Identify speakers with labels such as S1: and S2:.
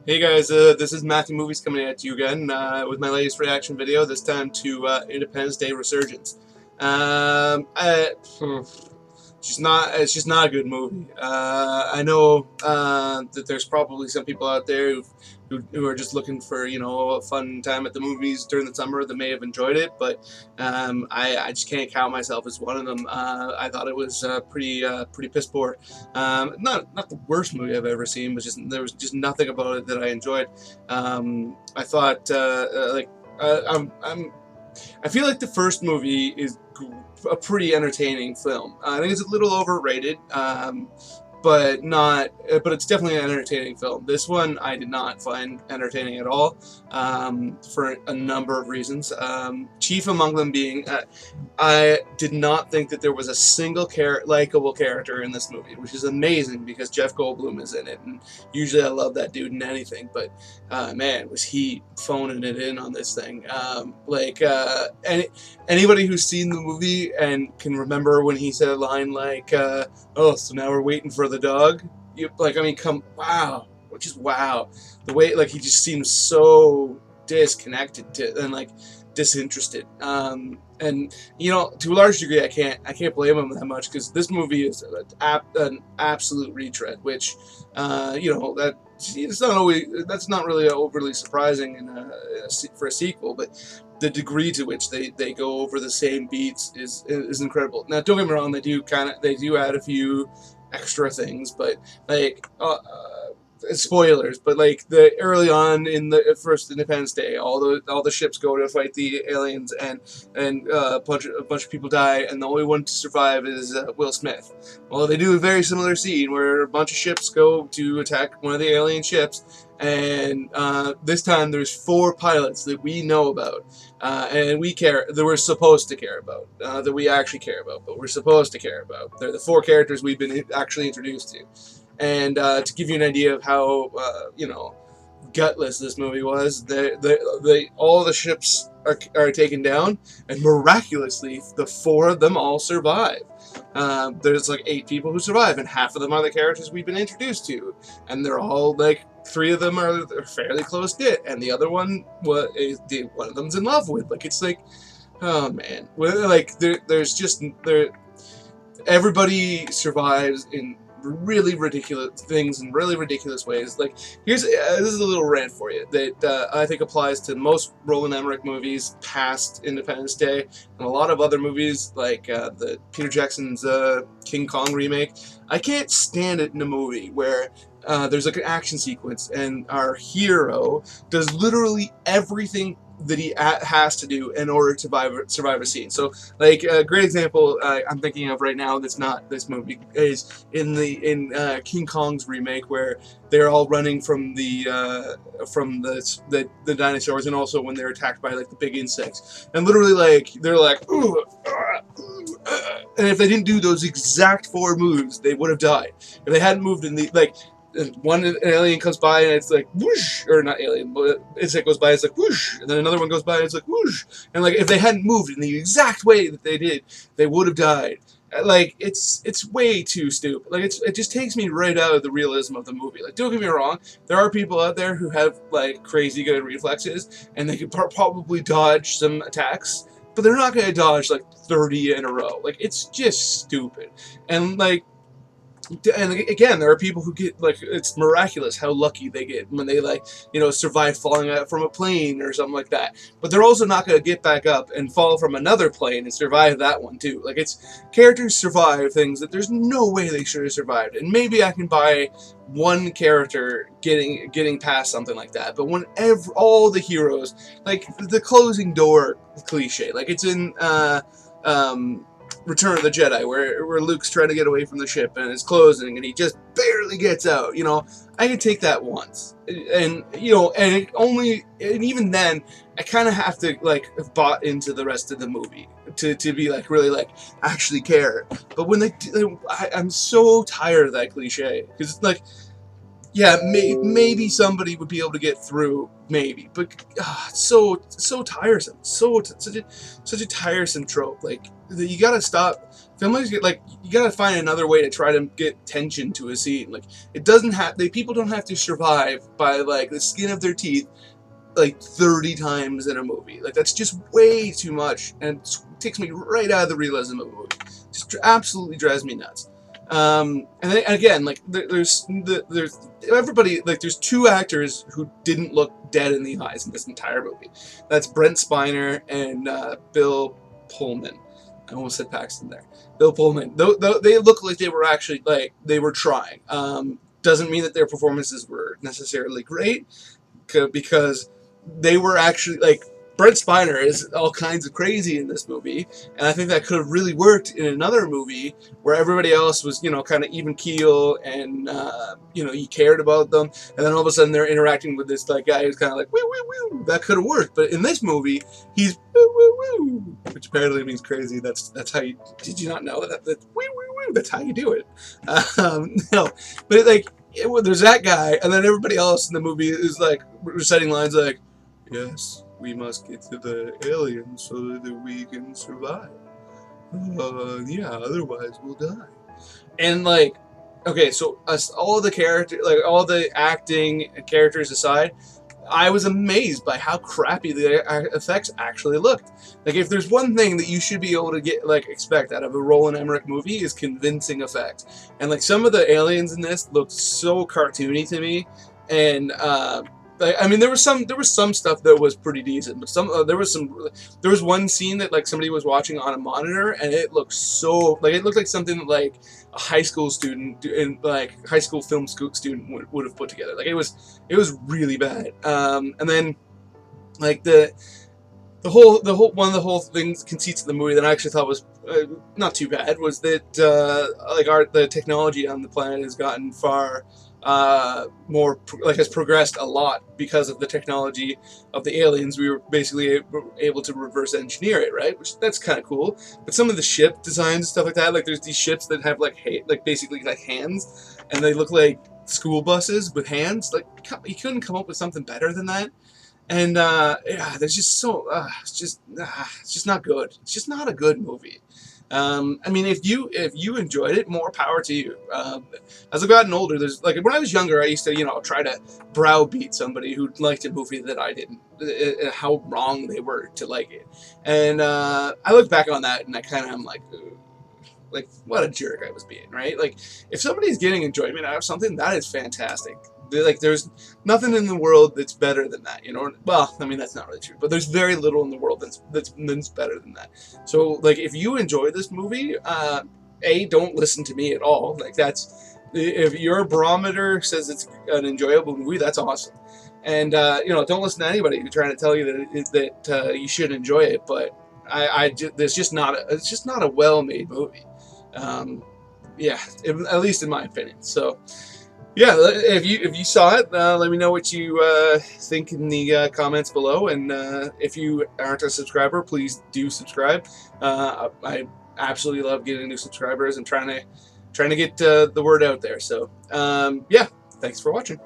S1: Hey guys, this is Matthew Movies coming at you again with my latest reaction video, this time to Independence Day Resurgence. It's just not a good movie. I know that there's probably some people out there who are just looking for, a fun time at the movies during the summer that may have enjoyed it, but I just can't count myself as one of them. I thought it was pretty piss poor. Not the worst movie I've ever seen, but there was just nothing about it that I enjoyed. I thought I feel like the first movie is a pretty entertaining film. I think it's a little overrated, but it's definitely an entertaining film. This one I did not find entertaining at all, for a number of reasons. Chief among them being, I did not think that there was a single likable character in this movie, which is amazing because Jeff Goldblum is in it, and usually I love that dude in anything, but man, was he phoning it in on this thing. Anybody who's seen the movie and can remember when he said a line like, "Oh, so now we're waiting for the dog." Wow, just wow. The way, he just seems so disconnected and disinterested. And to a large degree, I can't blame him that much because this movie is an absolute retread, which that's not really overly surprising for a sequel, but the degree to which they go over the same beats is incredible. Now, don't get me wrong, they do add a few extra things, but spoilers, but the early on in the first Independence Day, all the ships go to fight the aliens, and a bunch of people die, and the only one to survive is Will Smith. Well, they do a very similar scene where a bunch of ships go to attack one of the alien ships, and this time there's 4 pilots that we know about, and that we're supposed to care about, that we actually care about, but we're supposed to care about. They're the 4 characters we've been actually introduced to. And to give you an idea of how gutless this movie was, all the ships are taken down, and miraculously the 4 of them all survive. There's 8 people who survive, and half of them are the characters we've been introduced to, and they're all 3 of them are fairly close knit, and the other one one of them's in love with. Oh man, everybody survives in really ridiculous things in really ridiculous ways. This is a little rant for you that I think applies to most Roland Emmerich movies past Independence Day, and a lot of other movies the Peter Jackson's King Kong remake. I can't stand it in a movie where there's an action sequence and our hero does literally everything that he has to do in order to survive a scene. So, a great example I'm thinking of right now that's not this movie is in King Kong's remake, where they're all running from the dinosaurs, and also when they're attacked by the big insects, and literally they're "Ooh, and if they didn't do those exact 4 moves, they would have died. If they hadn't moved in the an alien comes by and it's whoosh, or not alien, but insect goes by, it's whoosh, and then another one goes by and it's whoosh, and if they hadn't moved in the exact way that they did, they would have died. It's way too stupid. It just takes me right out of the realism of the movie. Don't get me wrong, there are people out there who have crazy good reflexes, and they could probably dodge some attacks, but they're not going to dodge 30 in a row. It's just stupid. And again, there are people who get it's miraculous how lucky they get when they survive falling out from a plane or something like that. But they're also not going to get back up and fall from another plane and survive that one too. Characters survive things that there's no way they should have survived. And maybe I can buy one character getting past something like that. But when all the heroes, the closing door cliche, it's in Return of the Jedi, where Luke's trying to get away from the ship and it's closing and he just barely gets out. I could take that once, and even then, I kind of have to have bought into the rest of the movie to be really actually care. But when I'm so tired of that cliche, because yeah, maybe somebody would be able to get through, maybe, but it's so tiresome, such a tiresome trope. Like you gotta stop. Filmmakers you gotta find another way to try to get tension to a scene. Like it doesn't have people don't have to survive by like the skin of their teeth like 30 times in a movie. Like that's just way too much, and it takes me right out of the realism of a movie. Just absolutely drives me nuts. And then again, like there's everybody, like there's two actors who didn't look dead in the eyes in this entire movie. That's Brent Spiner and Bill Pullman. I almost said Paxton there. Bill Pullman. They look like they were actually like they were trying. Doesn't mean that their performances were necessarily great, because they were actually like Brent Spiner is all kinds of crazy in this movie, and I think that could have really worked in another movie where everybody else was, kind of even keel, and you cared about them, and then all of a sudden they're interacting with this like guy who's kind of like woo woo woo. That could have worked, but in this movie he's woo woo woo, which apparently means crazy. That's how you did you not know that woo woo woo? That's how you do it. No, but there's that guy, and then everybody else in the movie is like reciting lines like, "Yes, we must get to the aliens so that we can survive. Yeah, otherwise we'll die." And like, okay, so all the acting and characters aside, I was amazed by how crappy the effects actually looked. Like, if there's one thing that you should be able to expect out of a Roland Emmerich movie is convincing effects. And like some of the aliens in this looked so cartoony to me, and I mean, there was some stuff that was pretty decent, but there was one scene that like somebody was watching on a monitor, and it looked like something that like a high school student and like high school film student would have put together. Like it was really bad. And then like the whole one of the whole things conceits of the movie that I actually thought was not too bad was that the technology on the planet has gotten far more has progressed a lot because of the technology of the aliens. We were basically able to reverse engineer it, right? Which that's kind of cool. But some of the ship designs and stuff like that, like there's these ships that have basically like hands, and they look like school buses with hands. Like you couldn't come up with something better than that. And there's just it's just not good. It's just not a good movie. I mean, if you enjoyed it, more power to you. As I've gotten older, there's like when I was younger, I used to try to browbeat somebody who liked a movie that I didn't, how wrong they were to like it. And I look back on that and I kind of am like, ugh, like what a jerk I was being, right? Like if somebody's getting enjoyment out of something, that is fantastic. Like there's nothing in the world that's better than that, Well, I mean that's not really true, but there's very little in the world that's better than that. So like if you enjoy this movie, don't listen to me at all. Like if your barometer says it's an enjoyable movie, that's awesome. And don't listen to anybody who's trying to tell you that you should enjoy it. But it's just not a well-made movie. At least in my opinion. So. Yeah, if you saw it, let me know what you think in the comments below, and if you aren't a subscriber, please do subscribe. I absolutely love getting new subscribers and trying to get the word out there. So yeah, thanks for watching.